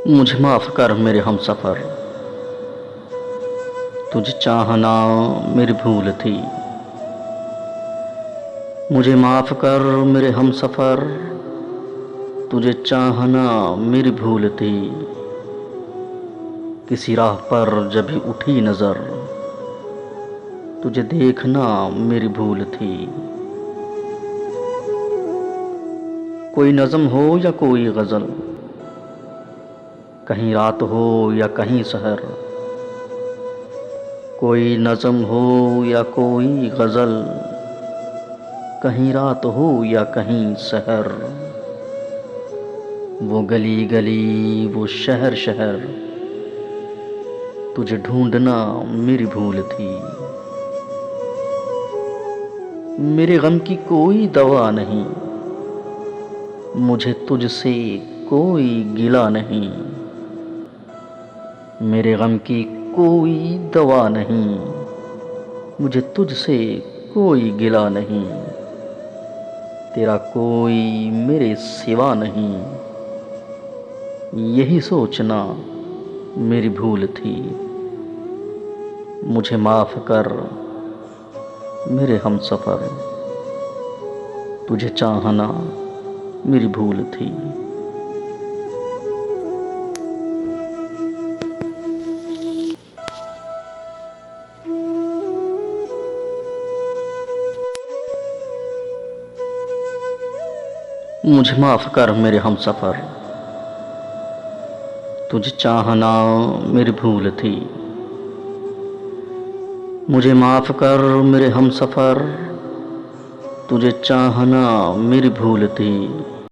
मुझे माफ़ कर मेरे हमसफ़र, तुझे चाहना मेरी भूल थी। मुझे माफ़ कर मेरे हमसफ़र, तुझे चाहना मेरी भूल थी। किसी राह पर जब भी उठी नज़र, तुझे देखना मेरी भूल थी। कोई नज़म हो या कोई गज़ल, कहीं रात हो या कहीं सहर। कोई नज़म हो या कोई गज़ल, कहीं रात हो या कहीं सहर। वो गली गली वो शहर शहर, तुझे ढूंढना मेरी भूल थी। मेरे गम की कोई दवा नहीं, मुझे तुझसे कोई गिला नहीं। मेरे गम की कोई दवा नहीं, मुझे तुझसे कोई गिला नहीं। तेरा कोई मेरे सिवा नहीं, यही सोचना मेरी भूल थी। मुझे माफ़ कर मेरे हमसफ़र, तुझे चाहना मेरी भूल थी। मुझे माफ़ कर मेरे हमसफ़र, तुझे चाहना मेरी भूल थी। मुझे माफ़ कर मेरे हमसफ़र, तुझे चाहना मेरी भूल थी।